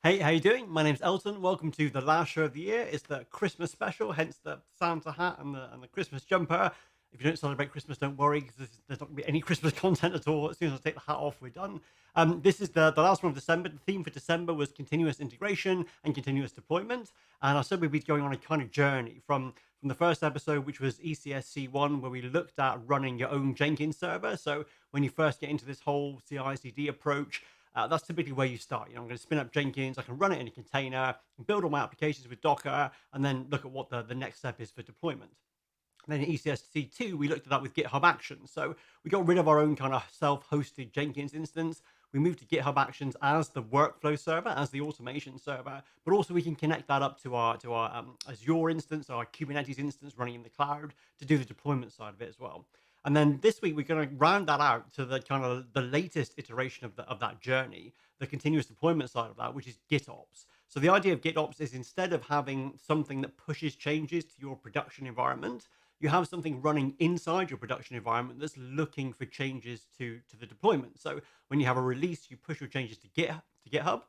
Hey, how you doing? My name's Elton. Welcome to the last show of the year. It's the Christmas special, hence the Santa hat and the Christmas jumper. If you don't celebrate Christmas, don't worry, because there's not going to be any Christmas content at all. As soon as I take the hat off, we're done. This is the last one of December. The theme for December was continuous integration and continuous deployment. And I said we'd be going on a kind of journey from the first episode, which was ECS-C1, where we looked at running your own Jenkins server. So when you first get into this whole CI/CD approach, that's typically where you start. I'm going to spin up Jenkins. I can run it in a container, build all my applications with Docker, and then look at what the next step is for deployment. And then in ECS-C2, we looked at that with GitHub Actions. So we got rid of our own kind of self-hosted Jenkins instance. We moved to GitHub Actions as the workflow server, as the automation server, but also we can connect that up to our Azure instance, our Kubernetes instance running in the cloud to do the deployment side of it as well. And then this week, we're going to round that out to the kind of the latest iteration of that journey, the continuous deployment side of that, which is GitOps. So the idea of GitOps is instead of having something that pushes changes to your production environment, you have something running inside your production environment that's looking for changes to the deployment. So when you have a release, you push your changes to GitHub,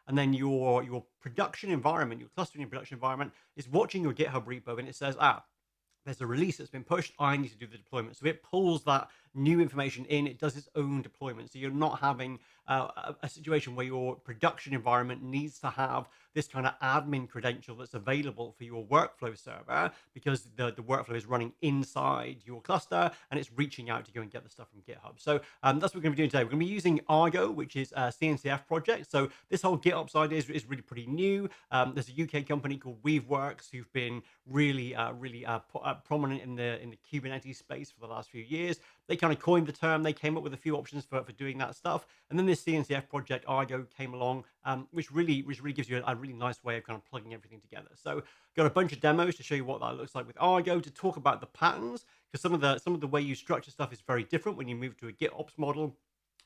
and then your production environment, your clustering production environment, is watching your GitHub repo, and it says, there's a release that's been pushed. I need to do the deployment. So it pulls that new information in. It does its own deployment. So you're not having a situation where your production environment needs to have this kind of admin credential that's available for your workflow server, because the workflow is running inside your cluster and it's reaching out to go and get the stuff from GitHub. So that's what we're going to be doing today. We're going to be using Argo, which is a CNCF project. So this whole GitOps idea is really pretty new. There's a UK company called Weaveworks who've been really prominent in the Kubernetes space for the last few years. They kind of coined the term. They came up with a few options for doing that stuff. And then this CNCF project, Argo, came along, which really gives you a really nice way of kind of plugging everything together. So got a bunch of demos to show you what that looks like with Argo, to talk about the patterns, because some of the way you structure stuff is very different when you move to a GitOps model,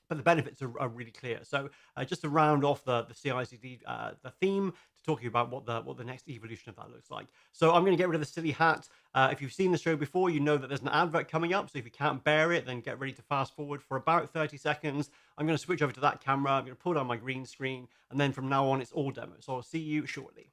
but the benefits are really clear. So just to round off the CI/CD the theme, to talk to you about what the next evolution of that looks like. So I'm going to get rid of the silly hat. If you've seen the show before, you know that there's an advert coming up. So if you can't bear it, then get ready to fast forward for about 30 seconds. I'm going to switch over to that camera. I'm going to pull down my green screen, and then from now on, it's all demo. So I'll see you shortly.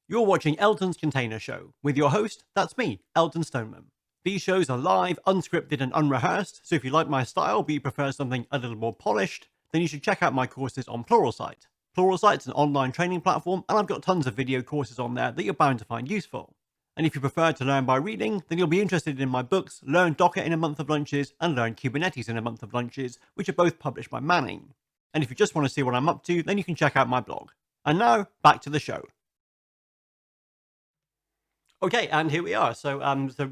You're watching Elton's Container Show with your host. That's me, Elton Stoneman. These shows are live, unscripted, and unrehearsed, so if you like my style but you prefer something a little more polished, then you should check out my courses on Pluralsight. Pluralsight's an online training platform, and I've got tons of video courses on there that you're bound to find useful. And if you prefer to learn by reading, then you'll be interested in my books, Learn Docker in a Month of Lunches and Learn Kubernetes in a Month of Lunches, which are both published by Manning. And if you just want to see what I'm up to, then you can check out my blog. And now, back to the show. Okay, and here we are. So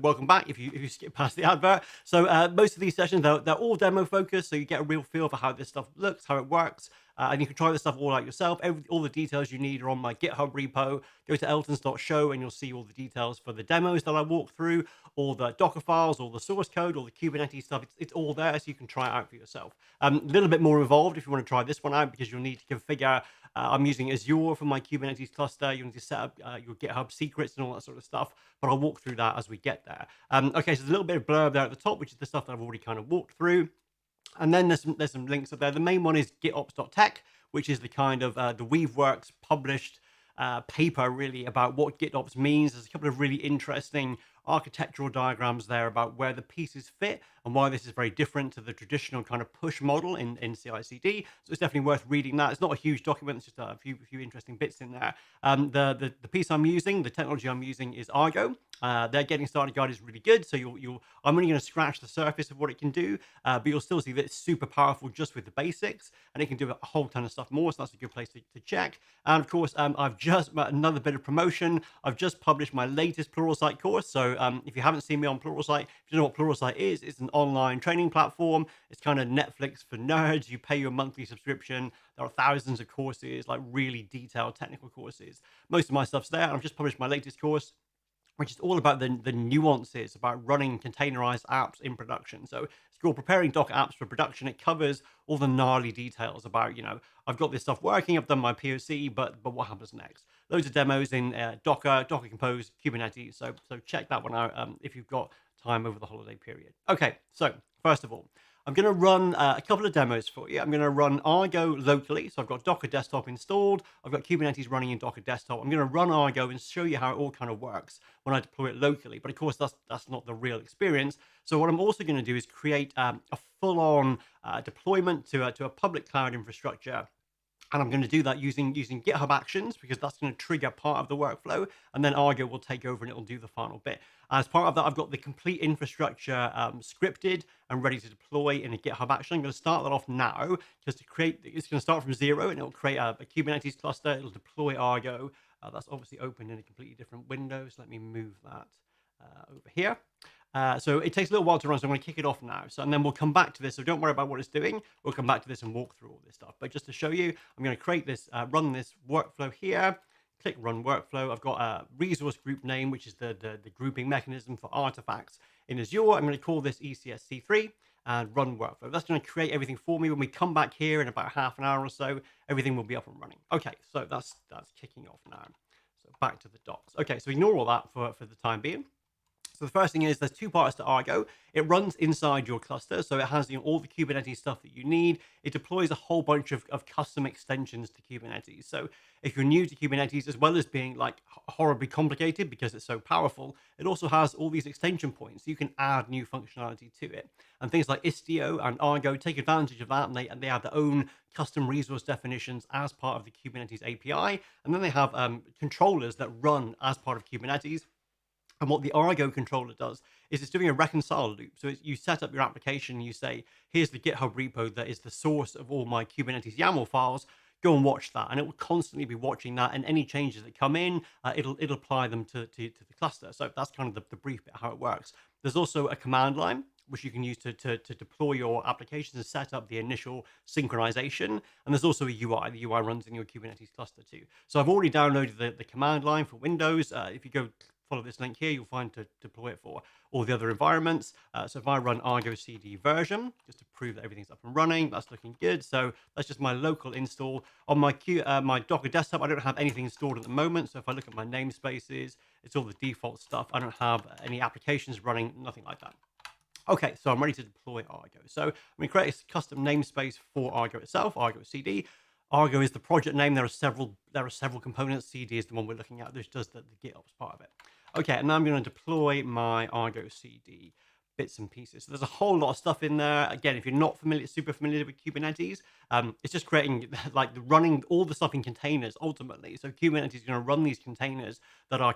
welcome back. If you skip past the advert, so most of these sessions they're all demo focused, so you get a real feel for how this stuff looks, how it works, and you can try this stuff all out yourself. All the details you need are on my GitHub repo. Go to eltons.show and you'll see all the details for the demos that I walk through, all the Docker files, all the source code, all the Kubernetes stuff. It's all there, so you can try it out for yourself. A little bit more involved if you want to try this one out, because you'll need to configure. I'm using Azure for my Kubernetes cluster. You need to set up your GitHub secrets and all that sort of stuff, but I'll walk through that as we get there. Okay, so there's a little bit of blurb there at the top, which is the stuff that I've already kind of walked through. And then there's some links up there. The main one is gitops.tech, which is the kind of the Weaveworks published paper really about what GitOps means. There's a couple of really interesting architectural diagrams there about where the pieces fit and why this is very different to the traditional kind of push model in CI/CD. So it's definitely worth reading that. It's not a huge document, it's just a few interesting bits in there. The piece I'm using, the technology I'm using, is Argo. Their getting started guide is really good. So I'm only going to scratch the surface of what it can do, but you'll still see that it's super powerful just with the basics, and it can do a whole ton of stuff more. So that's a good place to check. And of course, I've just another bit of promotion. I've just published my latest Pluralsight course. So if you haven't seen me on Pluralsight, if you don't know what Pluralsight is, it's an online training platform. It's kind of Netflix for nerds. You pay your monthly subscription. There are thousands of courses, like really detailed technical courses. Most of my stuff's there. I've just published my latest course, which is all about the nuances about running containerized apps in production. So it's called Preparing Docker Apps for Production. It covers all the gnarly details about, I've got this stuff working, I've done my POC, but what happens next? Loads of demos in Docker Compose, Kubernetes. So check that one out if you've got time over the holiday period. Okay, so first of all, I'm going to run a couple of demos for you. I'm going to run Argo locally. So I've got Docker Desktop installed. I've got Kubernetes running in Docker Desktop. I'm going to run Argo and show you how it all kind of works when I deploy it locally. But of course, that's not the real experience. So what I'm also going to do is create a full-on deployment to a public cloud infrastructure. And I'm going to do that using GitHub Actions, because that's going to trigger part of the workflow, and then Argo will take over and it will do the final bit. As part of that, I've got the complete infrastructure scripted and ready to deploy in a GitHub action. I'm going to start that off now, just to create. It's going to start from 0, and it will create a Kubernetes cluster. It'll deploy Argo. That's obviously open in a completely different window. So let me move that over here. So it takes a little while to run, so I'm going to kick it off now. And then we'll come back to this. So don't worry about what it's doing. We'll come back to this and walk through all this stuff. But just to show you, I'm going to create this, run this workflow here. Click Run Workflow. I've got a resource group name, which is the grouping mechanism for artifacts in Azure. I'm going to call this ECS-C3 and Run Workflow. That's going to create everything for me. When we come back here in about half an hour or so, everything will be up and running. Okay, so that's kicking off now. So back to the docs. Okay, so ignore all that for the time being. So the first thing is there's two parts to Argo. It runs inside your cluster, so it has all the Kubernetes stuff that you need. It deploys a whole bunch of custom extensions to Kubernetes. So if you're new to Kubernetes, as well as being like horribly complicated because it's so powerful, it also has all these extension points. You can add new functionality to it. And things like Istio and Argo take advantage of that, and they have their own custom resource definitions as part of the Kubernetes API. And then they have controllers that run as part of Kubernetes. And what the Argo controller does is it's doing a reconcile loop. So you set up your application, and you say, here's the GitHub repo that is the source of all my Kubernetes YAML files. Go and watch that. And it will constantly be watching that. And any changes that come in, it'll apply them to the cluster. So that's kind of the brief bit of how it works. There's also a command line, which you can use to deploy your applications and set up the initial synchronization. And there's also a UI. The UI runs in your Kubernetes cluster too. So I've already downloaded the command line for Windows. If you go follow this link here, you'll find to deploy it for all the other environments. So if I run Argo CD version, just to prove that everything's up and running, that's looking good. So that's just my local install. On my my Docker desktop, I don't have anything installed at the moment. So if I look at my namespaces, it's all the default stuff. I don't have any applications running, nothing like that. Okay, so I'm ready to deploy Argo. So I'm going to create a custom namespace for Argo itself, Argo CD. Argo is the project name. There are several components. CD is the one we're looking at, which does the GitOps part of it. Okay, and now I'm going to deploy my Argo CD bits and pieces. So there's a whole lot of stuff in there. Again, if you're not super familiar with Kubernetes, it's just creating running all the stuff in containers ultimately. So Kubernetes is going to run these containers that I'm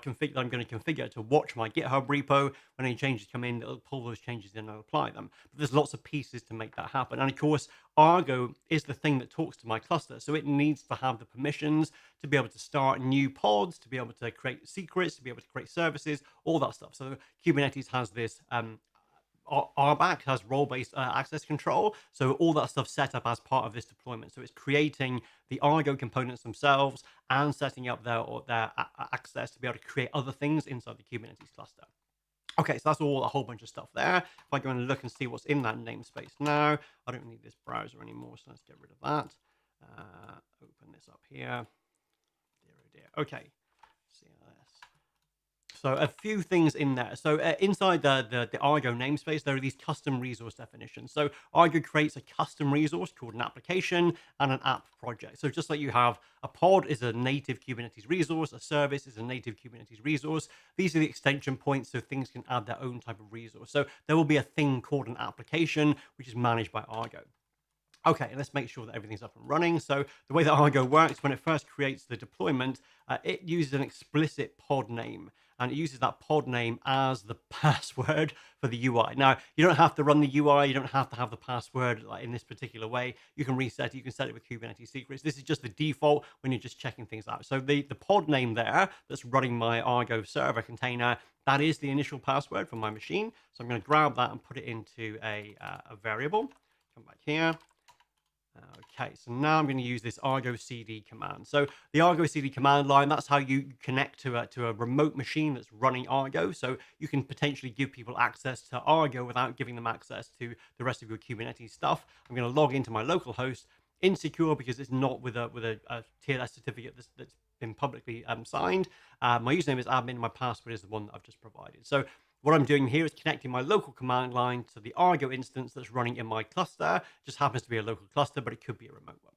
going to configure to watch my GitHub repo. When any changes come in, it'll pull those changes in and apply them. But there's lots of pieces to make that happen. And of course, Argo is the thing that talks to my cluster. So it needs to have the permissions to be able to start new pods, to be able to create secrets, to be able to create services, all that stuff. So Kubernetes has this RBAC, has role-based access control. So all that stuff set up as part of this deployment. So it's creating the Argo components themselves and setting up their access to be able to create other things inside the Kubernetes cluster. Okay, so that's all a whole bunch of stuff there. If I go and look and see what's in that namespace now, I don't need this browser anymore, so let's get rid of that. Open this up here. Dear. Okay, CLS. So a few things in there. So inside the Argo namespace, there are these custom resource definitions. So Argo creates a custom resource called an application and an app project. So just like you have a pod is a native Kubernetes resource, a service is a native Kubernetes resource. These are the extension points, so things can add their own type of resource. So there will be a thing called an application, which is managed by Argo. Okay, let's make sure that everything's up and running. So the way that Argo works, when it first creates the deployment, it uses an explicit pod name, and it uses that pod name as the password for the UI. Now, you don't have to run the UI. You don't have to have the password like in this particular way. You can reset it. You can set it with Kubernetes secrets. This is just the default when you're just checking things out. So the pod name there that's running my Argo server container, that is the initial password for my machine. So I'm going to grab that and put it into a variable. Come back here. Okay, so now I'm going to use this Argo CD command. So the Argo CD command line, that's how you connect to a remote machine that's running Argo. So you can potentially give people access to Argo without giving them access to the rest of your Kubernetes stuff. I'm going to log into my local host, insecure because it's not with a TLS certificate that's been publicly signed. My username is admin. My password is the one that I've just provided. So What I'm doing here is connecting my local command line to the Argo instance that's running in my cluster. Just happens to be a local cluster, but it could be a remote one.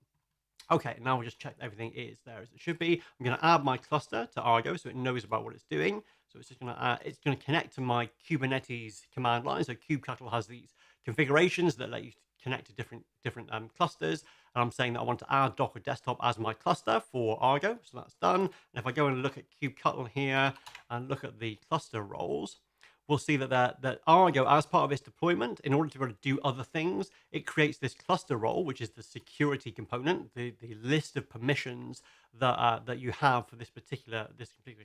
Okay, now we'll just check that everything is there as it should be. I'm going to add my cluster to Argo so it knows about what it's doing. So it's just going to connect to my Kubernetes command line. So kubectl has these configurations that let you connect to different clusters. And I'm saying that I want to add Docker Desktop as my cluster for Argo. So that's done. And if I go and look at kubectl here and look at the cluster roles, we'll see that Argo, as part of its deployment, in order to be able to do other things, it creates this cluster role, which is the security component, the list of permissions that you have for this particular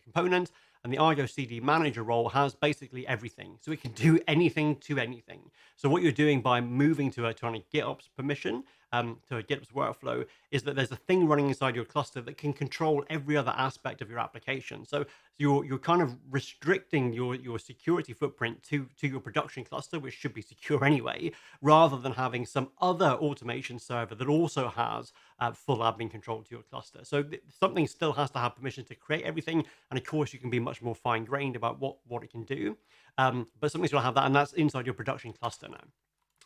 component. And the Argo CD manager role has basically everything, so it can do anything to anything. So what you're doing by moving to a GitOps permission, to a GitOps workflow, is that there's a thing running inside your cluster that can control every other aspect of your application. So you're kind of restricting your security footprint to your production cluster, which should be secure anyway, rather than having some other automation server that also has full admin control to your cluster. So something still has to have permission to create everything, and of course you can be much more fine-grained about what it can do. But something's going to have that, and that's inside your production cluster now.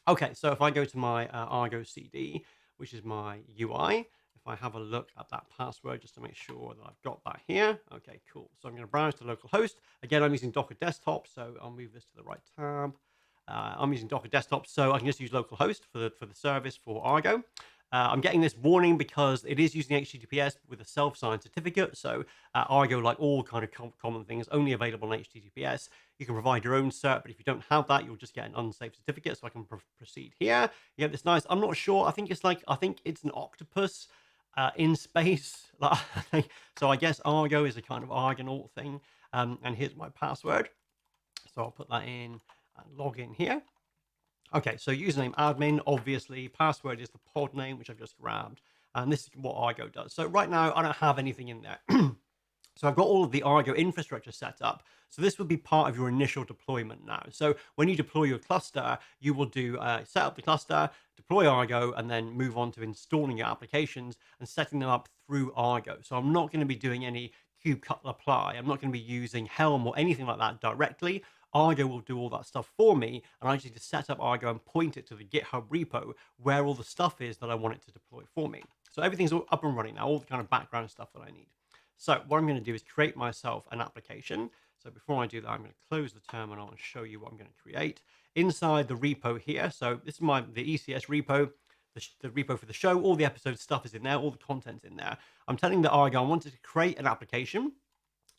Okay, so if I go to my Argo CD, which is my UI, if I have a look at that password just to make sure that I've got that here. Okay, cool. So I'm going to browse to localhost. Again, I'm using Docker Desktop, so I'll move this to the right tab. I'm using Docker Desktop, so I can just use localhost for the service for Argo. I'm getting this warning because it is using HTTPS with a self-signed certificate. So Argo, like all kind of common things, only available on HTTPS. You can provide your own cert, but if you don't have that, you'll just get an unsafe certificate. So I can proceed here. You have this nice, I'm not sure. I think it's an octopus in space. So I guess Argo is a kind of Argonaut thing. And here's my password. So I'll put that in and log in here. Okay, so username admin, obviously. Password is the pod name, which I've just grabbed. And this is what Argo does. So right now, I don't have anything in there. So I've got all of the Argo infrastructure set up. So this would be part of your initial deployment now. So when you deploy your cluster, you will do set up the cluster, deploy Argo, and then move on to installing your applications and setting them up through Argo. So I'm not going to be doing any kubectl apply. I'm not going to be using Helm or anything like that directly. Argo will do all that stuff for me, and I just need to set up Argo and point it to the GitHub repo where all the stuff is that I want it to deploy for me. So everything's all up and running now, all the kind of background stuff that I need. So what I'm going to do is create myself an application. So before I do that, I'm going to close the terminal and show you what I'm going to create inside the repo here. So this is the ECS repo, the repo for the show. All the episode stuff is in there, all the content's in there. I'm telling the Argo I wanted to create an application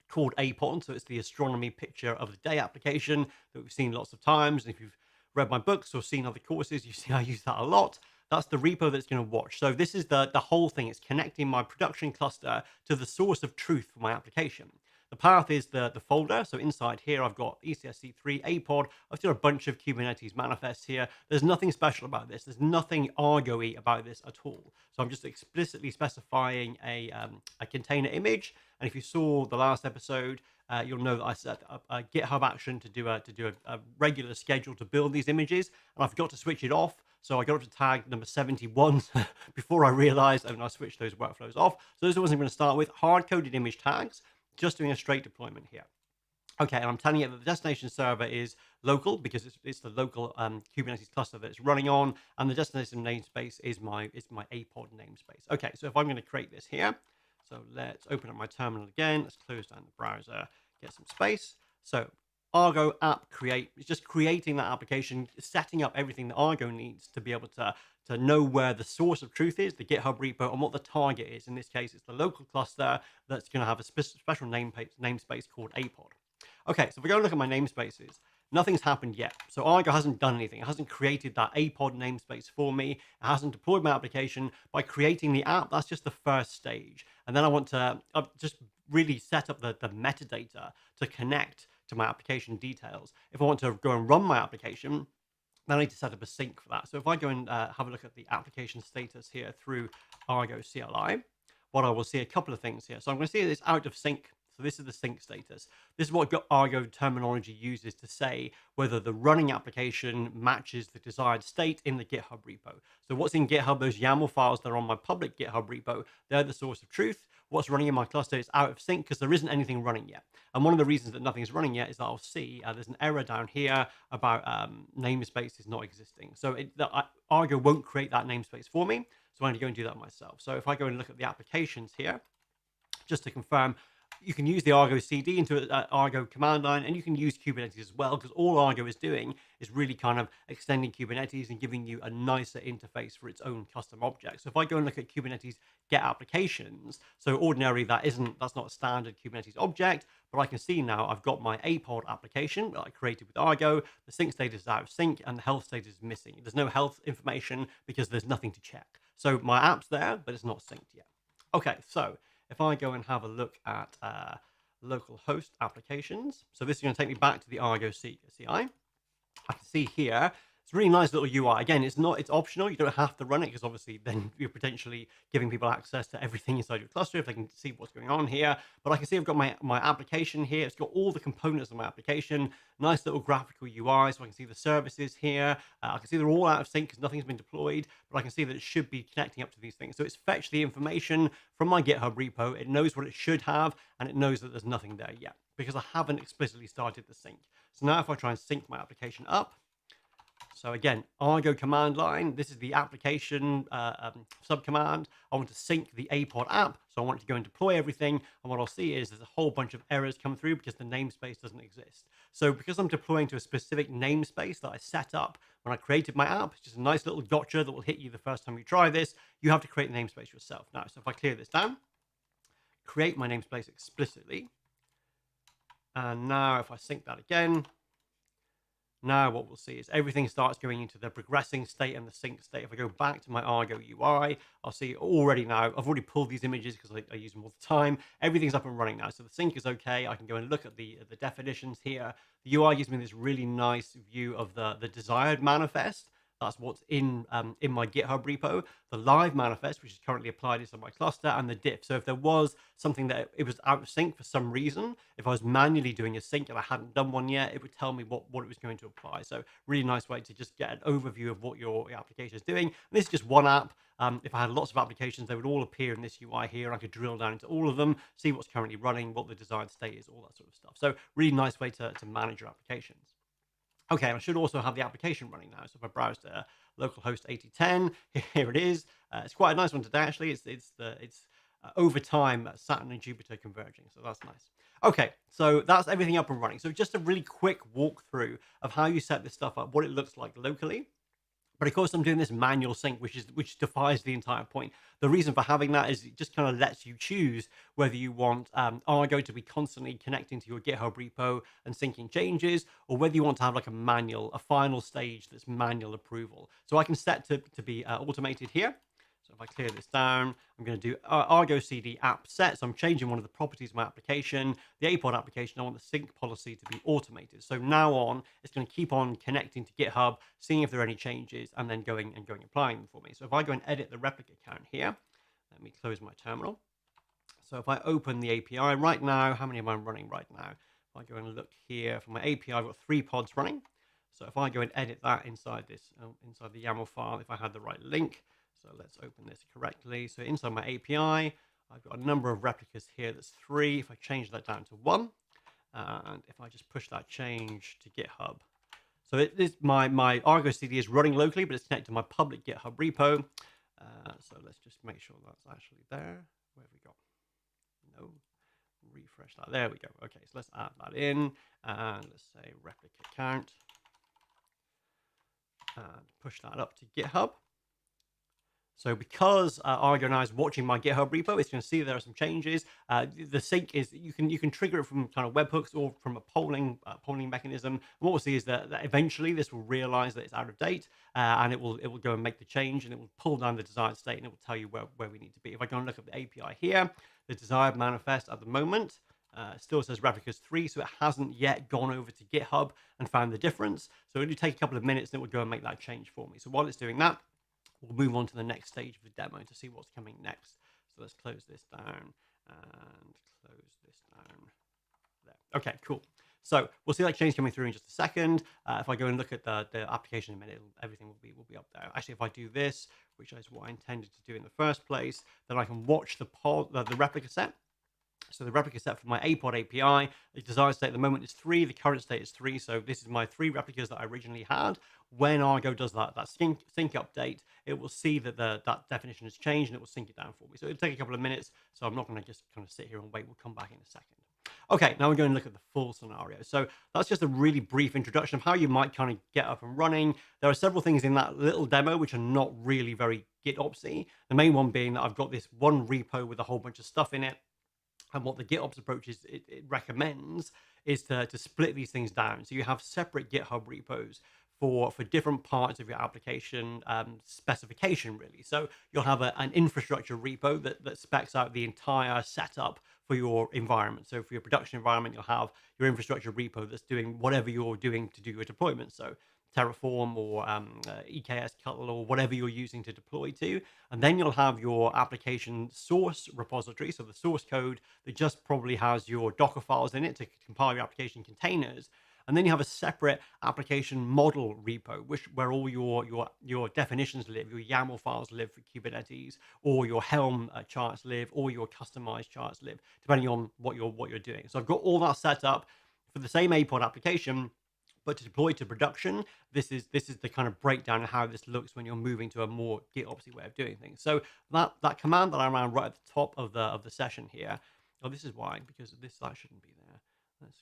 called APOD, so it's the astronomy picture of the day application that we've seen lots of times. And if you've read my books or seen other courses, you see I use that a lot. That's the repo that's going to watch. So this is the whole thing. It's connecting my production cluster to the source of truth for my application. The path is the folder. So inside here, I've got ECS-C3, APOD. I've got a bunch of Kubernetes manifests here. There's nothing special about this. There's nothing Argo-y about this at all. So I'm just explicitly specifying a container image. And if you saw the last episode, you'll know that I set up a GitHub action to do a regular schedule to build these images. And I forgot to switch it off. So I got up to tag number 71 before I realized, and I switched those workflows off. So those are the ones I'm going to start with. Hard-coded image tags, just doing a straight deployment here. Okay, and I'm telling you that the destination server is local because it's the local Kubernetes cluster that it's running on, and the destination namespace is my APOD namespace. Okay, so if I'm going to create this here, so let's open up my terminal again. Let's close down the browser, get some space. So Argo app create is just creating that application, setting up everything that Argo needs to be able to know where the source of truth is, the GitHub repo, and what the target is. In this case, it's the local cluster that's going to have a special namespace called APOD. Okay, so if we go and look at my namespaces, nothing's happened yet. So Argo hasn't done anything. It hasn't created that APOD namespace for me. It hasn't deployed my application. By creating the app, that's just the first stage. And then I want to just really set up the metadata to connect to my application details. If I want to go and run my application, then I need to set up a sync for that. So if I go and have a look at the application status here through Argo CLI, what I will see a couple of things here. So I'm going to see this out of sync So this is the sync status. This is what Argo terminology uses to say whether the running application matches the desired state in the GitHub repo. So what's in GitHub, those YAML files that are on my public GitHub repo, they're the source of truth. What's running in my cluster is out of sync because there isn't anything running yet. And one of the reasons that nothing's running yet is that I'll see there's an error down here about namespace is not existing. So Argo won't create that namespace for me. So I'm going to go and do that myself. So if I go and look at the applications here, just to confirm, you can use the Argo CD into Argo command line, and you can use Kubernetes as well, because all Argo is doing is really kind of extending Kubernetes and giving you a nicer interface for its own custom objects. So if I go and look at Kubernetes get applications, so ordinarily that's not a standard Kubernetes object, but I can see now I've got my APod application that I created with Argo. The sync status is out of sync and the health status is missing. There's no health information because there's nothing to check. So my app's there, but it's not synced yet. Okay, so if I go and have a look at local host applications, so this is going to take me back to the Argo CI. I can see here, it's a really nice little UI. Again, it's optional. You don't have to run it because obviously then you're potentially giving people access to everything inside your cluster if they can see what's going on here. But I can see I've got my application here. It's got all the components of my application. Nice little graphical UI. So I can see the services here. I can see they're all out of sync because nothing's been deployed, but I can see that it should be connecting up to these things. So it's fetched the information from my GitHub repo. It knows what it should have, and it knows that there's nothing there yet because I haven't explicitly started the sync. So now if I try and sync my application up, so again, Argo command line, this is the application subcommand. I want to sync the APod app. So I want to go and deploy everything. And what I'll see is there's a whole bunch of errors come through because the namespace doesn't exist. So because I'm deploying to a specific namespace that I set up when I created my app, it's just a nice little gotcha that will hit you the first time you try this. You have to create the namespace yourself. Now, so if I clear this down, create my namespace explicitly. And now if I sync that again, now what we'll see is everything starts going into the progressing state and the sync state. If I go back to my Argo UI, I'll see already now, I've already pulled these images because I use them all the time. Everything's up and running now. So the sync is okay. I can go and look at the definitions here. The UI gives me this really nice view of the desired manifest. That's what's in my GitHub repo, the live manifest, which is currently applied inside my cluster, and the diff. So if there was something that it was out of sync for some reason, if I was manually doing a sync and I hadn't done one yet, it would tell me what it was going to apply. So really nice way to just get an overview of what your application is doing. And this is just one app. If I had lots of applications, they would all appear in this UI here. I could drill down into all of them, see what's currently running, what the desired state is, all that sort of stuff. So really nice way to manage your applications. Okay, and I should also have the application running now. So if I browse to localhost 8010, here it is. It's quite a nice one today, actually. It's over time Saturn and Jupiter converging, so that's nice. Okay, so that's everything up and running. So just a really quick walkthrough of how you set this stuff up, what it looks like locally. But of course, I'm doing this manual sync, which defies the entire point. The reason for having that is it just kind of lets you choose whether you want Argo to be constantly connecting to your GitHub repo and syncing changes, or whether you want to have like a final stage that's manual approval. So I can set to be automated here. So if I clear this down, I'm going to do Argo CD app set. So I'm changing one of the properties of my application. The APod application, I want the sync policy to be automated. So now on, it's going to keep on connecting to GitHub, seeing if there are any changes, and then going and applying them for me. So if I go and edit the replica count here, let me close my terminal. So if I open the API right now, how many am I running right now? If I go and look here for my API, I've got 3 pods running. So if I go and edit that inside inside the YAML file, if I had the right link, so let's open this correctly. So inside my API, I've got a number of replicas here. That's 3. If I change that down to 1, and if I just push that change to GitHub. So my Argo CD is running locally, but it's connected to my public GitHub repo. So let's just make sure that's actually there. Where have we got? No. Refresh that. There we go. Okay, so let's add that in. And let's say replica count. And push that up to GitHub. So because Argo now is watching my GitHub repo, it's going to see there are some changes. The sync is you can trigger it from kind of webhooks or from a polling mechanism. And what we'll see is that eventually this will realize that it's out of date, and it will go and make the change, and it will pull down the desired state, and it will tell you where we need to be. If I go and look at the API here, the desired manifest at the moment still says replicas 3, so it hasn't yet gone over to GitHub and found the difference. So it'll take a couple of minutes, and it will go and make that change for me. So while it's doing that, we'll move on to the next stage of the demo to see what's coming next. So let's close this down and close this down there. Okay, cool. So we'll see that change coming through in just a second. If I go and look at the application in a minute, everything will be up there. Actually, if I do this, which is what I intended to do in the first place, then I can watch the replica set. So the replica set for my APOD API, the desired state at the moment is 3, the current state is 3. So this is my 3 replicas that I originally had. When Argo does that sync update, it will see that that definition has changed and it will sync it down for me. So it'll take a couple of minutes. So I'm not going to just kind of sit here and wait. We'll come back in a second. Okay, now we're going to look at the full scenario. So that's just a really brief introduction of how you might kind of get up and running. There are several things in that little demo which are not really very GitOpsy. The main one being that I've got this one repo with a whole bunch of stuff in it. And what the GitOps approach is, it recommends is to split these things down. So you have separate GitHub repos for different parts of your application specification, really. So you'll have an infrastructure repo that specs out the entire setup for your environment. So for your production environment, you'll have your infrastructure repo that's doing whatever you're doing to do your deployment. So Terraform or ECS-C3 or whatever you're using to deploy to. And then you'll have your application source repository, so the source code that just probably has your Docker files in it to compile your application containers. And then you have a separate application model repo, where all your definitions live, your YAML files live for Kubernetes, or your Helm charts live, or your customized charts live, depending on what you're doing. So I've got all that set up for the same APOD application. But to deploy to production, this is the kind of breakdown of how this looks when you're moving to a more GitOpsy way of doing things. So that command that I ran right at the top of the session here. Oh, this is why, because that shouldn't be there. That's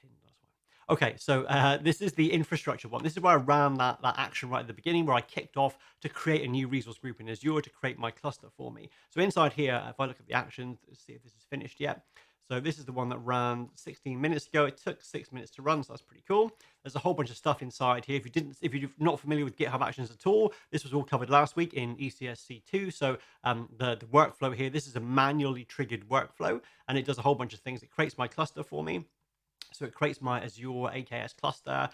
pinned. That's why. Okay, so this is the infrastructure one. This is where I ran that action right at the beginning, where I kicked off to create a new resource group in Azure to create my cluster for me. So inside here, if I look at the actions, let's see if this is finished yet. So this is the one that ran 16 minutes ago. It took 6 minutes to run, so that's pretty cool. There's a whole bunch of stuff inside here. If you're not familiar with GitHub Actions at all, this was all covered last week in ECS-C3. So the workflow here, this is a manually triggered workflow, and it does a whole bunch of things. It creates my cluster for me. So it creates my Azure AKS cluster,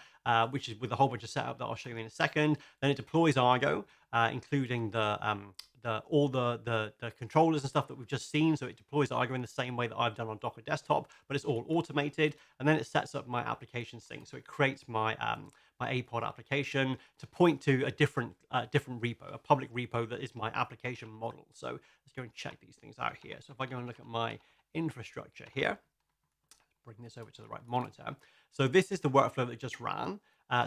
which is with a whole bunch of setup that I'll show you in a second. Then it deploys Argo, including all the controllers and stuff that we've just seen. So it deploys Argo in the same way that I've done on Docker Desktop, but it's all automated. And then it sets up my application sync. So it creates my my APOD application to point to a different repo, a public repo that is my application model. So let's go and check these things out here. So if I go and look at my infrastructure here, bring this over to the right monitor. So this is the workflow that just ran.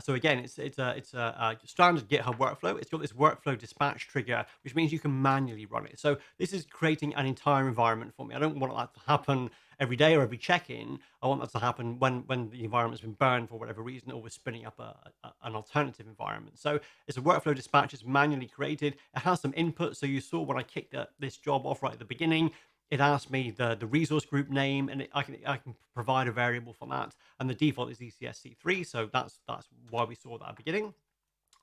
So again, it's a standard GitHub workflow. It's got this workflow dispatch trigger, which means you can manually run it. So this is creating an entire environment for me. I don't want that to happen every day or every check-in. I want that to happen when the environment's been burned for whatever reason, or we're spinning up an alternative environment. So it's a workflow dispatch. It's manually created. It has some input. So you saw when I kicked this job off right at the beginning, it asked me the resource group name, and I can provide a variable for that. And the default is ECS-C3, so that's why we saw that at the beginning.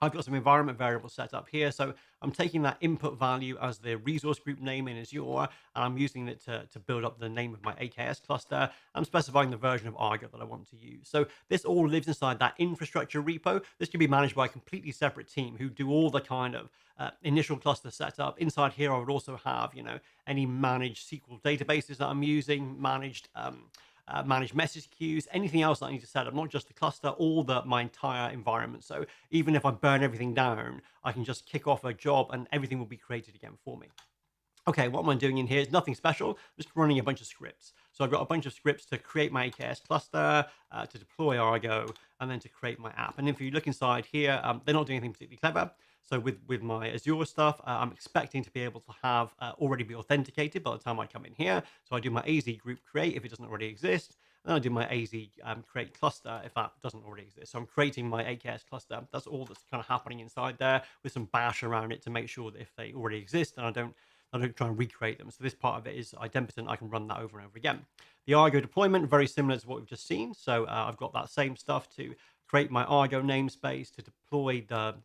I've got some environment variables set up here. So I'm taking that input value as the resource group name in Azure, and I'm using it to build up the name of my AKS cluster. I'm specifying the version of Argo that I want to use. So this all lives inside that infrastructure repo. This can be managed by a completely separate team who do all the kind of initial cluster setup. Inside here, I would also have, any managed SQL databases that I'm using, managed message queues, anything else that I need to set up, not just the cluster, my entire environment. So even if I burn everything down, I can just kick off a job and everything will be created again for me. Okay, what am I doing in here? It's nothing special. I'm just running a bunch of scripts. So I've got a bunch of scripts to create my AKS cluster, to deploy Argo, and then to create my app. And if you look inside here, they're not doing anything particularly clever. So with my Azure stuff, I'm expecting to be able to have already be authenticated by the time I come in here. So I do my AZ group create if it doesn't already exist. And then I do my AZ create cluster if that doesn't already exist. So I'm creating my AKS cluster. That's all that's kind of happening inside there, with some bash around it to make sure that if they already exist, and I don't try and recreate them. So this part of it is idempotent. I can run that over and over again. The Argo deployment, very similar to what we've just seen. So I've got that same stuff to create my Argo namespace, to deploy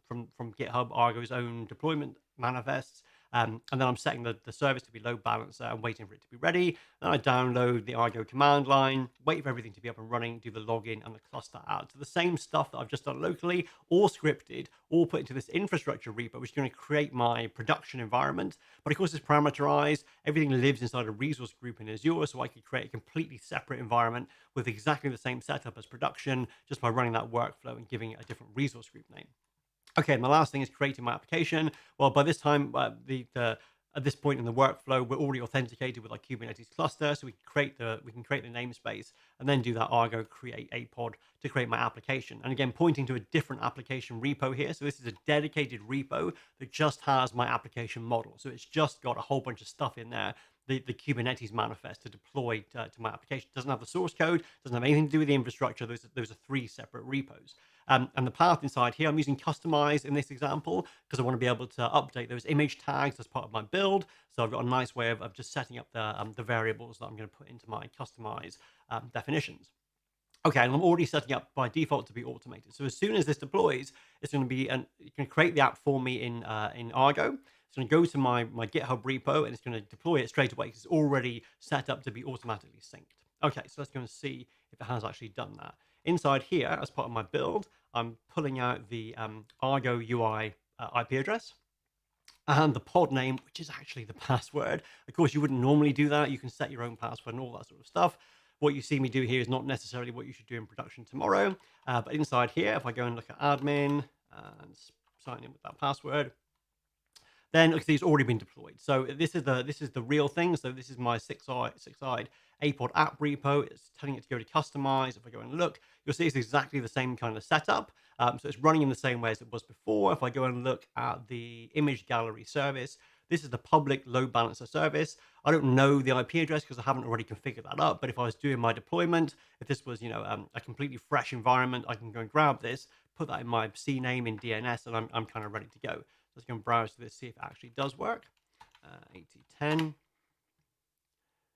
from GitHub Argo's own deployment manifests, And then I'm setting the service to be load balancer and waiting for it to be ready. Then I download the Argo command line, wait for everything to be up and running, do the login and the cluster add. So the same stuff that I've just done locally, all scripted, all put into this infrastructure repo, which is going to create my production environment. But of course, it's parameterized. Everything lives inside a resource group in Azure, so I could create a completely separate environment with exactly the same setup as production, just by running that workflow and giving it a different resource group name. Okay, and the last thing is creating my application. Well, by this time, at this point in the workflow, we're already authenticated with our Kubernetes cluster, so we can create the namespace and then do that Argo create a pod to create my application. And again, pointing to a different application repo here. So this is a dedicated repo that just has my application model. So it's just got a whole bunch of stuff in there. The Kubernetes manifest to deploy to my application. It doesn't have the source code, doesn't have anything to do with the infrastructure. Those are three separate repos. And the path inside here, I'm using customize in this example because I want to be able to update those image tags as part of my build. So I've got a nice way of just setting up the variables that I'm going to put into my customize definitions. Okay, and I'm already setting up by default to be automated. So as soon as this deploys, it's going to be, you can create the app for me in Argo. It's going to go to my GitHub repo and it's going to deploy it straight away because it's already set up to be automatically synced. Okay, so let's go and see if it has actually done that. Inside here, as part of my build, I'm pulling out the Argo UI IP address and the pod name, which is actually the password. Of course, you wouldn't normally do that. You can set your own password and all that sort of stuff. What you see me do here is not necessarily what you should do in production tomorrow. But inside here, if I go and look at admin and sign in with that password, then look, it's already been deployed. So this is the real thing. So this is my six-eyed APod app repo. It's telling it to go to customize. If I go and look, you'll see it's exactly the same kind of setup. So it's running in the same way as it was before. If I go and look at the image gallery service, this is the public load balancer service. I don't know the IP address because I haven't already configured that up. But if I was doing my deployment, if this was a completely fresh environment, I can go and grab this, put that in my CNAME in DNS, and I'm kind of ready to go. Let's go and browse to this, see if it actually does work. 8010.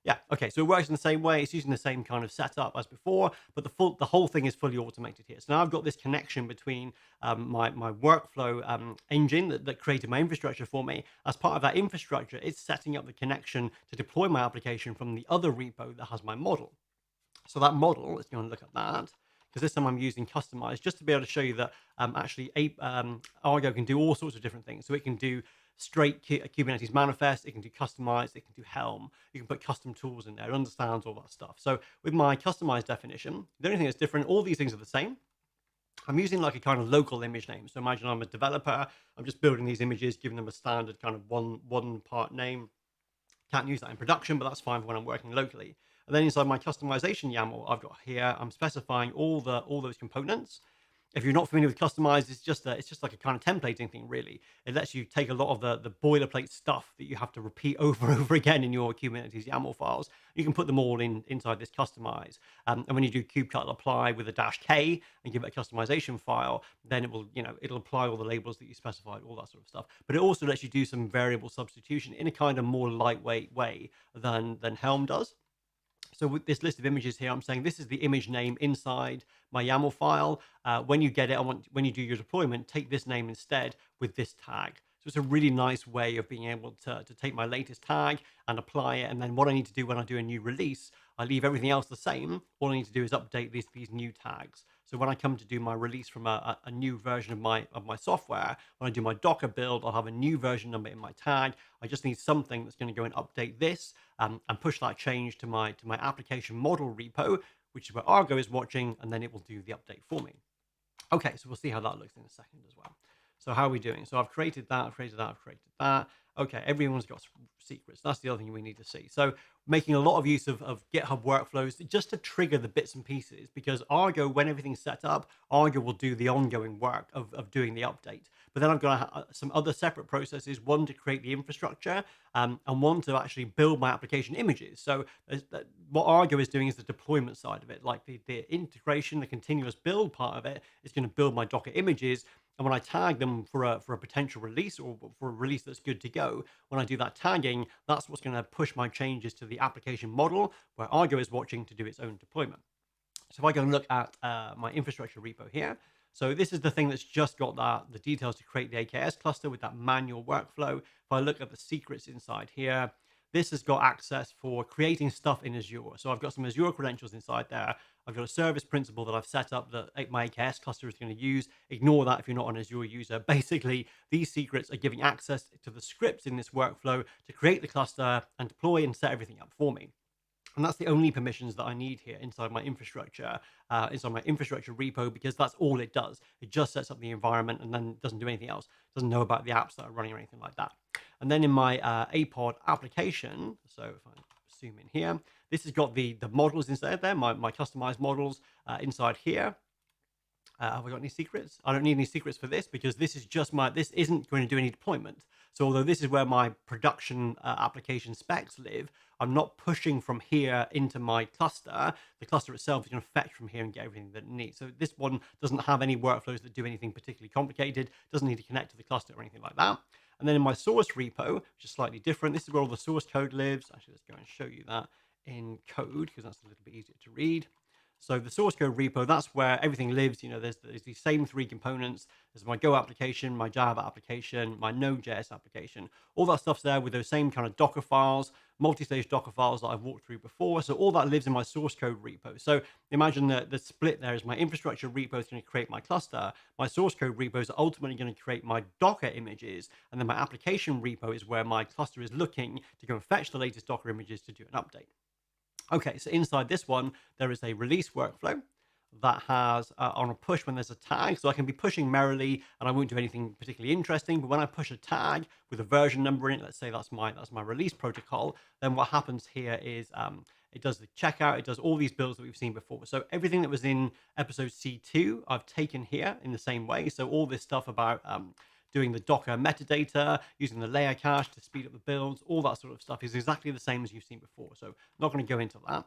Yeah, okay, so it works in the same way. It's using the same kind of setup as before, but the whole thing is fully automated here. So now I've got this connection between my workflow engine that created my infrastructure for me. As part of that infrastructure, it's setting up the connection to deploy my application from the other repo that has my model. So that model, let's go and look at that, because this time I'm using customize just to be able to show you that actually Argo can do all sorts of different things. So it can do straight Kubernetes manifest, it can do customize, it can do Helm, you can put custom tools in there, it understands all that stuff. So with my customized definition, the only thing that's different, all these things are the same. I'm using like a kind of local image name. So imagine I'm a developer, I'm just building these images, giving them a standard kind of one part name. Can't use that in production, but that's fine for when I'm working locally. And then inside my customization YAML, I've got here, I'm specifying all those components. If you're not familiar with customize, it's just like a kind of templating thing, really. It lets you take a lot of the boilerplate stuff that you have to repeat over and over again in your Kubernetes YAML files. You can put them all inside this customize. And when you do kubectl apply with a -k and give it a customization file, then it'll apply all the labels that you specified, all that sort of stuff. But it also lets you do some variable substitution in a kind of more lightweight way than Helm does. So with this list of images here, I'm saying this is the image name inside my YAML file. When you get it, when you do your deployment, take this name instead with this tag. So it's a really nice way of being able to take my latest tag and apply it. And then what I need to do when I do a new release, I leave everything else the same. All I need to do is update these new tags. So when I come to do my release from a new version of my software, when I do my Docker build, I'll have a new version number in my tag. I just need something that's going to go and update this and push that change to my application model repo, which is where Argo is watching, and then it will do the update for me. Okay, so we'll see how that looks in a second as well. So how are we doing? So I've created that, I've created that, I've created that. Okay, everyone's got secrets. That's the other thing we need to see. So making a lot of use of GitHub workflows just to trigger the bits and pieces, because Argo, when everything's set up, Argo will do the ongoing work of doing the update. But then I've got some other separate processes, one to create the infrastructure and one to actually build my application images. So what Argo is doing is the deployment side of it, like the integration, the continuous build part of it is going to build my Docker images. And when I tag them for a potential release or for a release that's good to go, when I do that tagging, that's what's going to push my changes to the application model where Argo is watching to do its own deployment. So if I go and look at my infrastructure repo here, So this is the thing that's just got the details to create the AKS cluster with that manual workflow. If I look at the secrets inside here, this has got access for creating stuff in Azure. So I've got some Azure credentials inside there. I've got a service principal that I've set up that my AKS cluster is going to use. Ignore that if you're not an Azure user. Basically, these secrets are giving access to the scripts in this workflow to create the cluster and deploy and set everything up for me. And that's the only permissions that I need here inside my infrastructure repo, because that's all it does. It just sets up the environment and then doesn't do anything else. It doesn't know about the apps that are running or anything like that. And then in my APOD application, so if I zoom in here, this has got the models inside there, my customized models inside here. Have I got any secrets? I don't need any secrets for this because this is just this isn't going to do any deployment. So although this is where my production application specs live, I'm not pushing from here into my cluster. The cluster itself is going to fetch from here and get everything that it needs. So this one doesn't have any workflows that do anything particularly complicated, doesn't need to connect to the cluster or anything like that. And then in my source repo, which is slightly different, this is where all the source code lives. Actually, let's go and show you that in code because that's a little bit easier to read. So the source code repo, that's where everything lives. There's these same three components. There's my Go application, my Java application, my Node.js application. All that stuff's there with those same kind of Docker files, multi-stage Docker files that I've walked through before. So all that lives in my source code repo. So imagine that the split there is my infrastructure repo is going to create my cluster. My source code repo is ultimately going to create my Docker images. And then my application repo is where my cluster is looking to go and fetch the latest Docker images to do an update. Okay, so inside this one, there is a release workflow that has on a push when there's a tag. So I can be pushing merrily and I won't do anything particularly interesting. But when I push a tag with a version number in it, let's say that's my release protocol, then what happens here is it does the checkout. It does all these builds that we've seen before. So everything that was in episode C2, I've taken here in the same way. So all this stuff about doing the Docker metadata, using the layer cache to speed up the builds, all that sort of stuff is exactly the same as you've seen before. So I'm not going to go into that.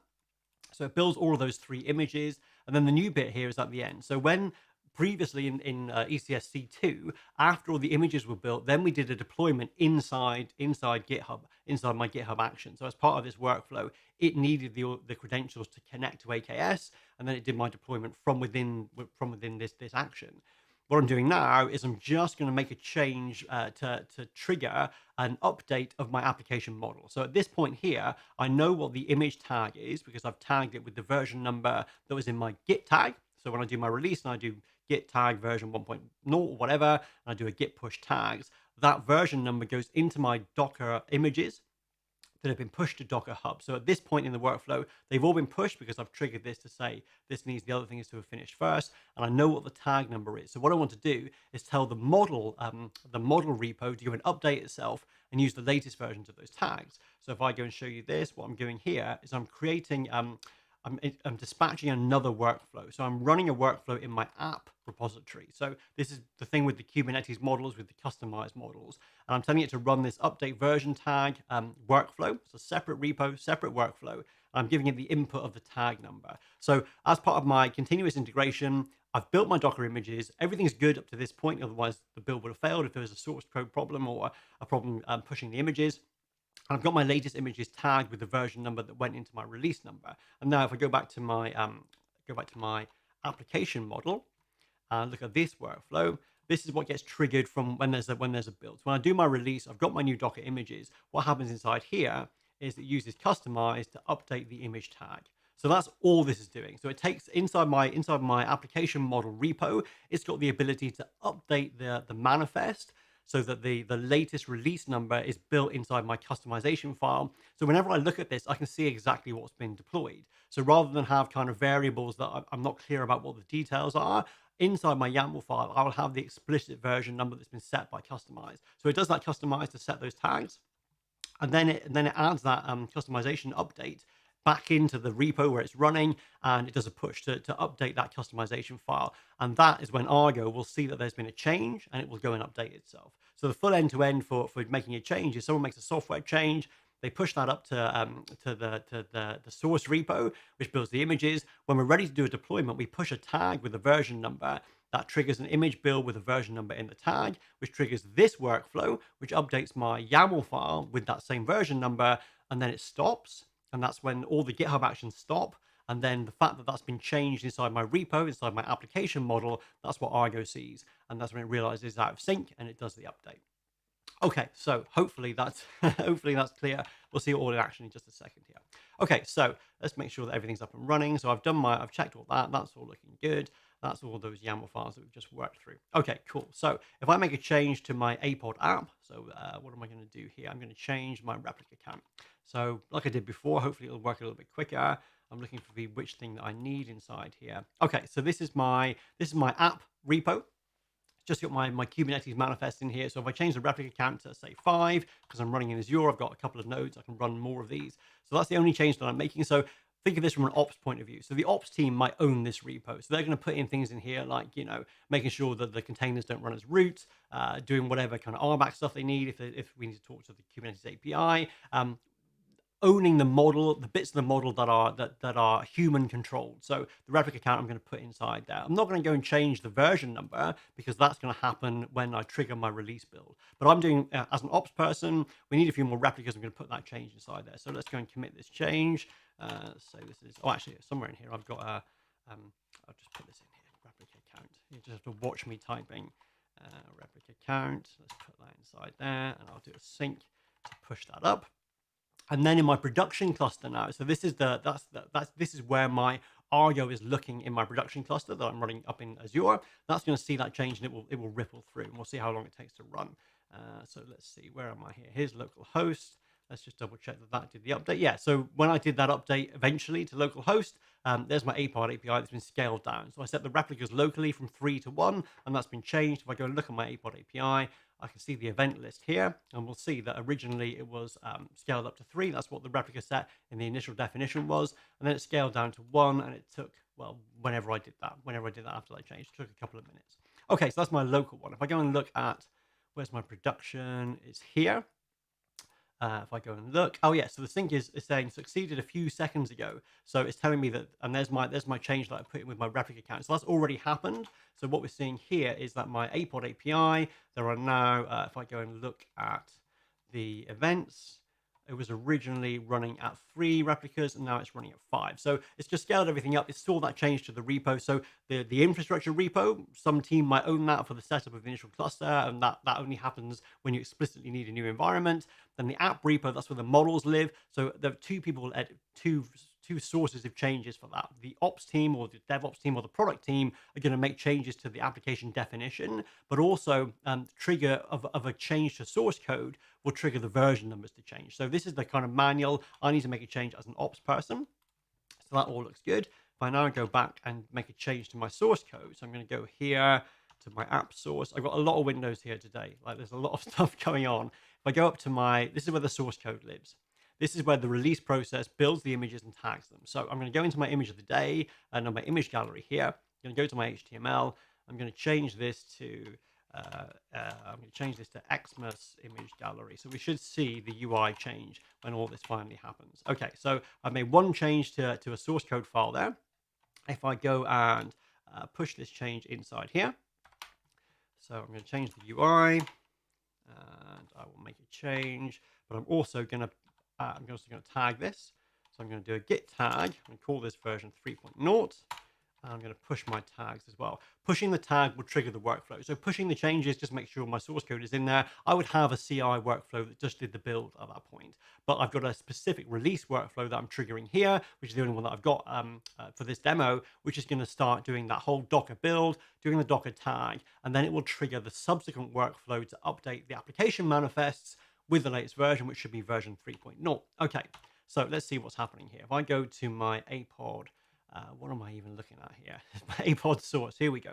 So it builds all of those three images. And then the new bit here is at the end. So when previously in ECS-C2, after all the images were built, then we did a deployment inside GitHub, inside my GitHub action. So as part of this workflow, it needed the credentials to connect to AKS, and then it did my deployment from within this action. What I'm doing now is I'm just going to make a change to trigger an update of my application model. So at this point here, I know what the image tag is because I've tagged it with the version number that was in my Git tag. So when I do my release and I do Git tag version 1.0 or whatever, and I do a Git push tags, that version number goes into my Docker images that have been pushed to Docker Hub. So at this point in the workflow, they've all been pushed because I've triggered this to say this needs the other things to have finished first, and I know what the tag number is. So what I want to do is tell the model repo to go and update itself and use the latest versions of those tags. So if I go and show you this, what I'm doing here is I'm creating I'm dispatching another workflow. So I'm running a workflow in my app repository. So this is the thing with the Kubernetes models, with the customized models. And I'm telling it to run this update version tag workflow. It's a separate repo, separate workflow. I'm giving it the input of the tag number. So as part of my continuous integration, I've built my Docker images. Everything's good up to this point. Otherwise, the build would have failed if there was a source code problem or a problem pushing the images. I've got my latest images tagged with the version number that went into my release number. And now if I go back to my application model and look at this workflow, this is what gets triggered from when there's a build. So when I do my release, I've got my new Docker images. What happens inside here is it uses customize to update the image tag. So that's all this is doing. So it takes inside my application model repo, it's got the ability to update the manifest so that the latest release number is built inside my customization file. So whenever I look at this, I can see exactly what's been deployed. So rather than have kind of variables that I'm not clear about what the details are, inside my YAML file, I will have the explicit version number that's been set by customize. So it does that customize to set those tags. And then it adds that customization update back into the repo where it's running, and it does a push to update that customization file. And that is when Argo will see that there's been a change and it will go and update itself. So the full end-to-end for making a change is someone makes a software change, they push that up to the source repo, which builds the images. When we're ready to do a deployment, we push a tag with a version number that triggers an image build with a version number in the tag, which triggers this workflow, which updates my YAML file with that same version number, and then it stops. And that's when all the GitHub actions stop. And then the fact that that's been changed inside my repo, inside my application model, that's what Argo sees. And that's when it realizes it's out of sync and it does the update. Okay, so hopefully that's hopefully that's clear. We'll see all in action in just a second here. Okay, so let's make sure that everything's up and running. So I've checked all that. That's all looking good. That's all those YAML files that we've just worked through. Okay, cool. So if I make a change to my APOD app, so what am I going to do here? I'm going to change my replica count. So like I did before, hopefully it'll work a little bit quicker. I'm looking for which thing that I need inside here. Okay, so this is my app repo. Just got my Kubernetes manifest in here. So if I change the replica count to say 5, because I'm running in Azure, I've got a couple of nodes, I can run more of these. So that's the only change that I'm making. So think of this from an ops point of view. So the ops team might own this repo. So they're going to put in things in here like, making sure that the containers don't run as root, doing whatever kind of RBAC stuff they need if we need to talk to the Kubernetes API. Owning the model, the bits of the model that are human controlled. So the replica count I'm going to put inside there. I'm not going to go and change the version number because that's going to happen when I trigger my release build. But I'm doing, as an ops person, we need a few more replicas. I'm going to put that change inside there. So let's go and commit this change. So this is, actually somewhere in here I've got a, I'll just put this in here, replica count. You just have to watch me typing replica count. Let's put that inside there and I'll do a sync to push that up. And then in my production cluster now, so this is this is where my Argo is looking in my production cluster that I'm running up in Azure. That's going to see that change and it will ripple through, and we'll see how long it takes to run. So let's see, where am I here? Here's localhost. Let's just double check that did the update. Yeah, so when I did that update eventually to localhost, there's my APOD API that's been scaled down. So I set the replicas locally from 3 to 1, and that's been changed. If I go and look at my APOD API, I can see the event list here, and we'll see that originally it was scaled up to 3. That's what the replica set in the initial definition was. And then it scaled down to 1, and it took, well, whenever I did that after that change, it took a couple of minutes. Okay, so that's my local one. If I go and look at, where's my production, it's here. If I go and look, oh yeah, so the sync is saying succeeded a few seconds ago. So it's telling me that, and there's my change that I put in with my replica count. So that's already happened. So what we're seeing here is that my APOD API, there are now, if I go and look at the events, it was originally running at 3 replicas and now it's running at 5. So it's just scaled everything up. It's still that change to the repo. So the infrastructure repo, some team might own that for the setup of the initial cluster, and that only happens when you explicitly need a new environment. Then the app repo, that's where the models live. So there are 2 people at two sources of changes for that. The ops team or the DevOps team or the product team are going to make changes to the application definition, but also trigger of a change to source code will trigger the version numbers to change. So this is the kind of manual. I need to make a change as an ops person. So that all looks good. If I now go back and make a change to my source code, so I'm going to go here to my app source. I've got a lot of windows here today. Like there's a lot of stuff going on. If I go up to this is where the source code lives. This is where the release process builds the images and tags them. So I'm going to go into my image of the day and on my image gallery here. I'm going to go to my HTML. I'm going to change this to Xmas image gallery. So we should see the UI change when all this finally happens. Okay, so I've made one change to a source code file there. If I go and push this change inside here, so I'm going to change the UI and I will make a change, but I'm also going to tag this. So I'm going to do a git tag and call this version 3.0. I'm going to push my tags as well. Pushing the tag will trigger the workflow. So pushing the changes just make sure my source code is in there. I would have a CI workflow that just did the build at that point. But I've got a specific release workflow that I'm triggering here, which is the only one that I've got for this demo, which is going to start doing that whole Docker build, doing the Docker tag, and then it will trigger the subsequent workflow to update the application manifests with the latest version, which should be version 3.0. Okay, so let's see what's happening here. If I go to my APOD, what am I even looking at here? My APOD source, here we go.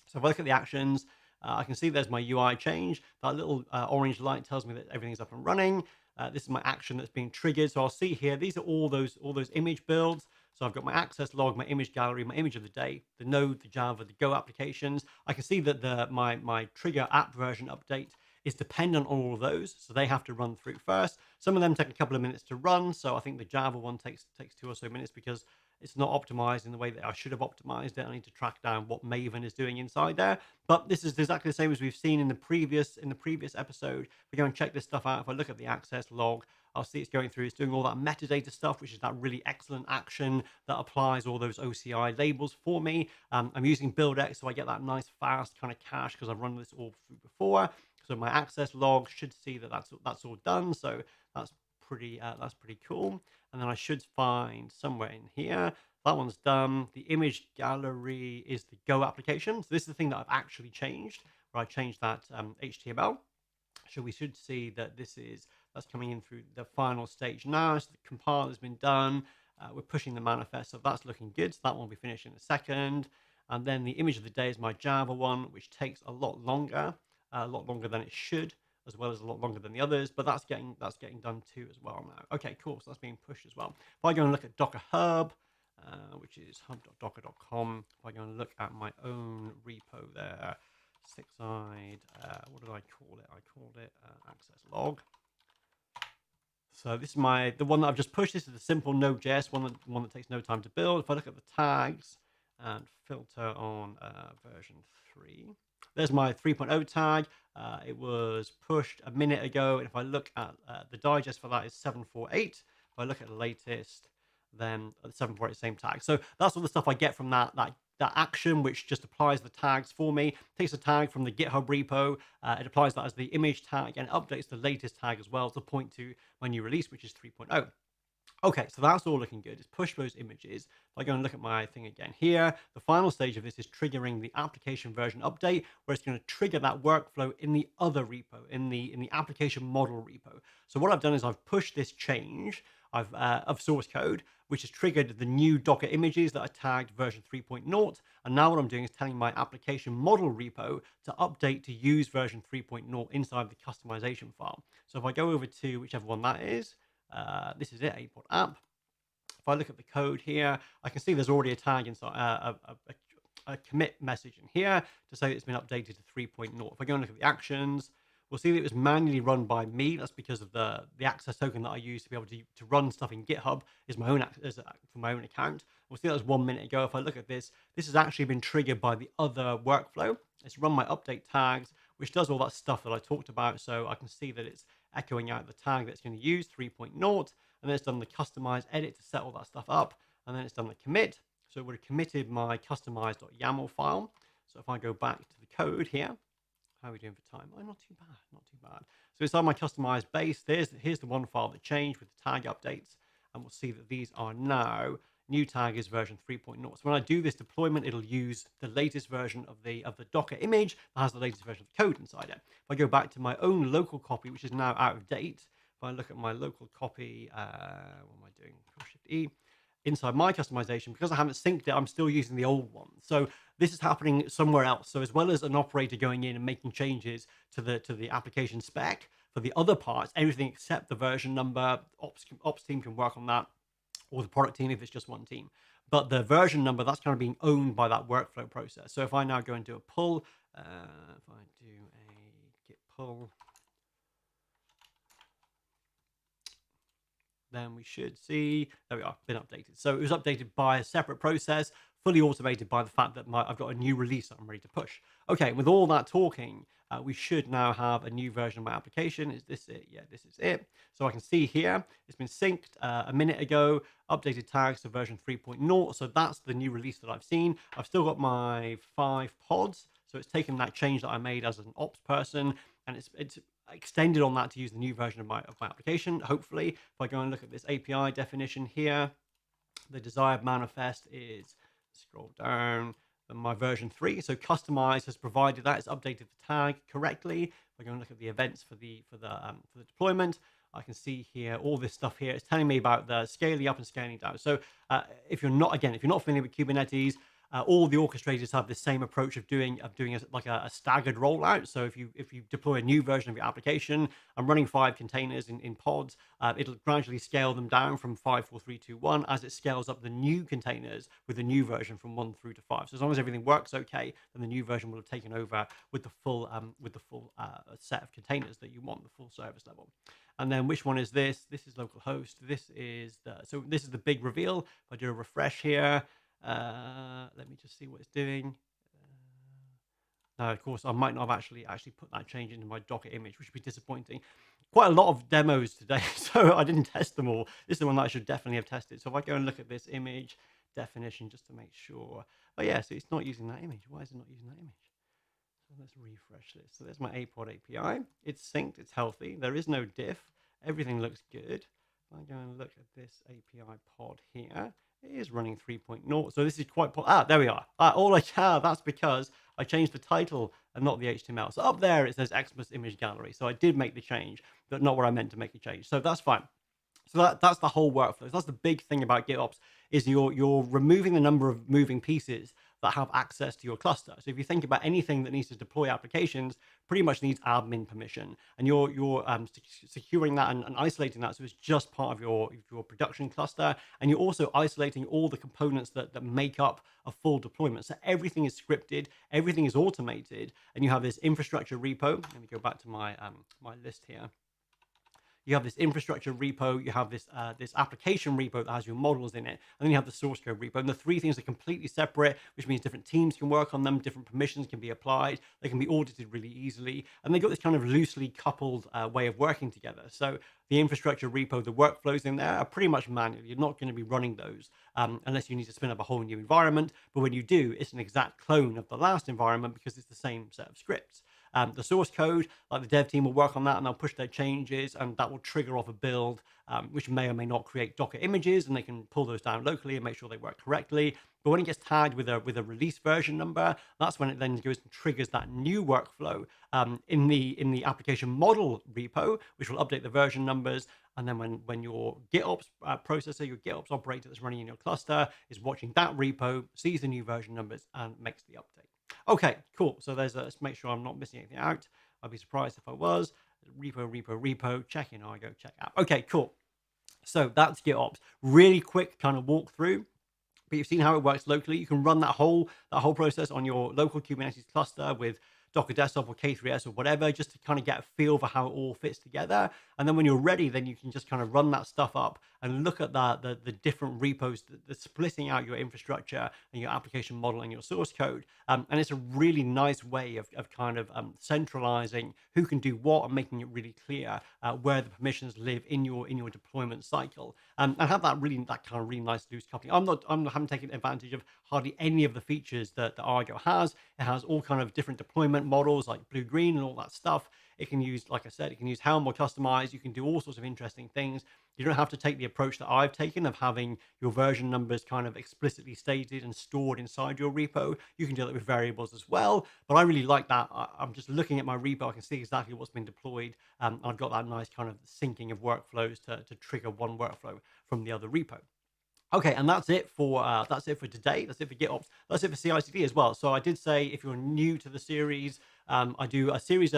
So if I look at the actions, I can see there's my UI change. That little orange light tells me that everything's up and running. This is my action that's being triggered. So I'll see here, these are all those image builds. So I've got my access log, my image gallery, my image of the day, the Node, the Java, the Go applications. I can see that my trigger app version update is dependent on all of those. So they have to run through first. Some of them take a couple of minutes to run. So I think the Java one takes 2 or so minutes because it's not optimized in the way that I should have optimized it. I need to track down what Maven is doing inside there. But this is exactly the same as we've seen in the previous episode. If we go and check this stuff out, if I look at the access log, I'll see it's going through, it's doing all that metadata stuff, which is that really excellent action that applies all those OCI labels for me. I'm using BuildX, so I get that nice fast kind of cache because I've run this all through before. So my access log should see that that's all done. So that's pretty cool. And then I should find somewhere in here, that one's done. The image gallery is the Go application. So this is the thing that I've actually changed, where I changed that HTML. So we should see that that's coming in through the final stage now. So the compile has been done. We're pushing the manifest, so that's looking good. So that one will be finished in a second. And then the image of the day is my Java one, which takes a lot longer than it should, as well as a lot longer than the others. But that's getting done too as well now. Okay, cool. So that's being pushed as well. If I go and look at Docker Hub, which is hub.docker.com, if I go and look at my own repo there, six-side, what did I call it? I called it access log. So this is the one that I've just pushed. This is the simple Node.js one that takes no time to build. If I look at the tags and filter on version 3, there's my 3.0 tag. It was pushed a minute ago. And if I look at the digest for that is 748. If I look at the latest, then the 748 same tag. So that's all the stuff I get from that action, which just applies the tags for me. It takes a tag from the GitHub repo, it applies that as the image tag, and updates the latest tag as well to point to my new release, which is 3.0. Okay, so that's all looking good. It's pushed those images. If I go and look at my thing again here, the final stage of this is triggering the application version update, where it's going to trigger that workflow in the other repo, in the application model repo. So what I've done is I've pushed this change of source code, which has triggered the new Docker images that are tagged version 3.0. And now what I'm doing is telling my application model repo to update to use version 3.0 inside the customization file. So if I go over to whichever one that is, this is it, app. If I look at the code here, I can see there's already a tag inside, a commit message in here to say it's been updated to 3.0. If I go and look at the actions, we'll see that it was manually run by me. That's because of the access token that I use to be able to run stuff in GitHub is my own for my own account. We'll see that was 1 minute ago. If I look at this has actually been triggered by the other workflow. It's run my update tags, which does all that stuff that I talked about. So I can see that it's echoing out the tag that's going to use 3.0, and then it's done the customize edit to set all that stuff up, and then it's done the commit. So it would have committed my customized.yaml file. So if I go back to the code here, how are we doing for time? Oh, not too bad, not too bad. So inside my customized base, here's the one file that changed with the tag updates, and we'll see that these are now new tag is version 3.0. So when I do this deployment, it'll use the latest version of the Docker image that has the latest version of the code inside it. If I go back to my own local copy, which is now out of date, if I look at my local copy, what am I doing? Shift-E. Inside my customization, because I haven't synced it, I'm still using the old one. So this is happening somewhere else. So as well as an operator going in and making changes to the application spec, for the other parts, everything except the version number, ops team can work on that, or the product team if it's just one team. But the version number, that's kind of being owned by that workflow process. So if I now go and do a pull, if I do a git pull, then we should see, there we are, been updated. So it was updated by a separate process, fully automated by the fact that I've got a new release that I'm ready to push. Okay, with all that talking, we should now have a new version of my application. Is this it? Yeah, this is it. So I can see here, it's been synced a minute ago, updated tags to version 3.0. So that's the new release that I've seen. I've still got my 5 pods. So it's taken that change that I made as an ops person, and it's extended on that to use the new version of my application, hopefully. If I go and look at this API definition here, the desired manifest is, scroll down, my version 3. So customize has provided that. It's updated the tag correctly. If I go and look at the events for the deployment, I can see here all this stuff here. It's telling me about the scaling up and scaling down. So if you're not familiar with Kubernetes, all the orchestrators have the same approach of doing a staggered rollout. So if you deploy a new version of your application, I'm running 5 containers in pods. It'll gradually scale them down from 5, 4, 3, 2, 1 as it scales up the new containers with the new version from 1 through to 5. So as long as everything works okay, then the new version will have taken over with the full set of containers that you want, the full service level. And then which one is this? This is localhost. This is the big reveal. If I do a refresh here. Let me just see what it's doing. Now, of course, I might not have actually put that change into my Docker image, which would be disappointing. Quite a lot of demos today, so I didn't test them all. This is the one that I should definitely have tested. So if I go and look at this image definition just to make sure. Oh yeah, so it's not using that image. Why is it not using that image? So let's refresh this. So there's my APod API. It's synced, it's healthy. There is no diff. Everything looks good. If I go and look at this API pod here, it is running 3.0. So this is quite, there we are. That's because I changed the title and not the HTML. So up there, it says Xmas image gallery. So I did make the change, but not where I meant to make a change. So that's fine. So that's the whole workflow. That's the big thing about GitOps is you're removing the number of moving pieces that have access to your cluster. So if you think about anything that needs to deploy applications, pretty much needs admin permission, and you're securing that and isolating that so it's just part of your production cluster, and you're also isolating all the components that make up a full deployment. So everything is scripted, everything is automated, and you have this infrastructure repo. Let me go back to my my list here. You have this infrastructure repo, you have this this application repo that has your models in it, and then you have the source code repo. And the three things are completely separate, which means different teams can work on them, different permissions can be applied, they can be audited really easily, and they've got this kind of loosely coupled way of working together. So the infrastructure repo, the workflows in there are pretty much manual. You're not going to be running those unless you need to spin up a whole new environment. But when you do, it's an exact clone of the last environment because it's the same set of scripts. The source code, like the dev team will work on that and they'll push their changes and that will trigger off a build, which may or may not create Docker images, and they can pull those down locally and make sure they work correctly. But when it gets tagged with a release version number, that's when it then goes and triggers that new workflow in the application model repo, which will update the version numbers. And then when your GitOps processor, your GitOps operator that's running in your cluster is watching that repo, sees the new version numbers and makes the update. Okay, cool. So let's make sure I'm not missing anything out. I'd be surprised if I was. Repo, check in, Argo, check out. Okay, cool. So that's GitOps. Really quick kind of walkthrough. But you've seen how it works locally. You can run that whole process on your local Kubernetes cluster with Docker Desktop or K3S or whatever, just to kind of get a feel for how it all fits together. And then when you're ready, then you can just kind of run that stuff up and look at the different repos, the splitting out your infrastructure and your application model and your source code. And it's a really nice way of kind of centralizing who can do what and making it really clear where the permissions live in your deployment cycle. And have that kind of really nice loose coupling. I haven't taken advantage of hardly any of the features that Argo has. It has all kind of different deployment models like blue, green, and all that stuff. It can use, like I said, it can use Helm or customize. You can do all sorts of interesting things. You don't have to take the approach that I've taken of having your version numbers kind of explicitly stated and stored inside your repo. You can do that with variables as well. But I really like that. I'm just looking at my repo. I can see exactly what's been deployed. I've got that nice kind of syncing of workflows to trigger one workflow from the other repo. Okay, and that's it for today. That's it for GitOps. That's it for CI/CD as well. So I did say if you're new to the series, I do a series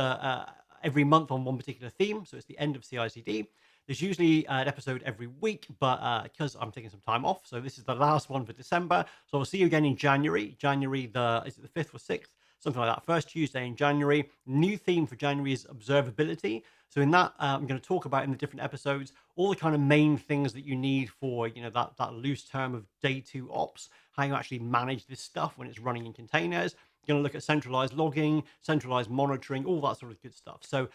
every month on one particular theme. So it's the end of CI/CD. There's usually an episode every week, but because I'm taking some time off, so this is the last one for December. So I'll see you again in January. January is it the 5th or 6th? Something like that. First Tuesday in January. New theme for January is observability. So in that, I'm going to talk about in the different episodes all the kind of main things that you need for that loose term of day 2 ops, how you actually manage this stuff when it's running in containers. You're going to look at centralized logging, centralized monitoring, all that sort of good stuff. So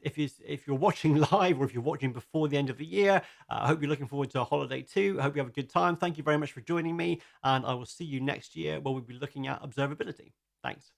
if you're watching live or if you're watching before the end of the year, I hope you're looking forward to a holiday too. I hope you have a good time. Thank you very much for joining me, and I will see you next year where we'll be looking at observability. Thanks.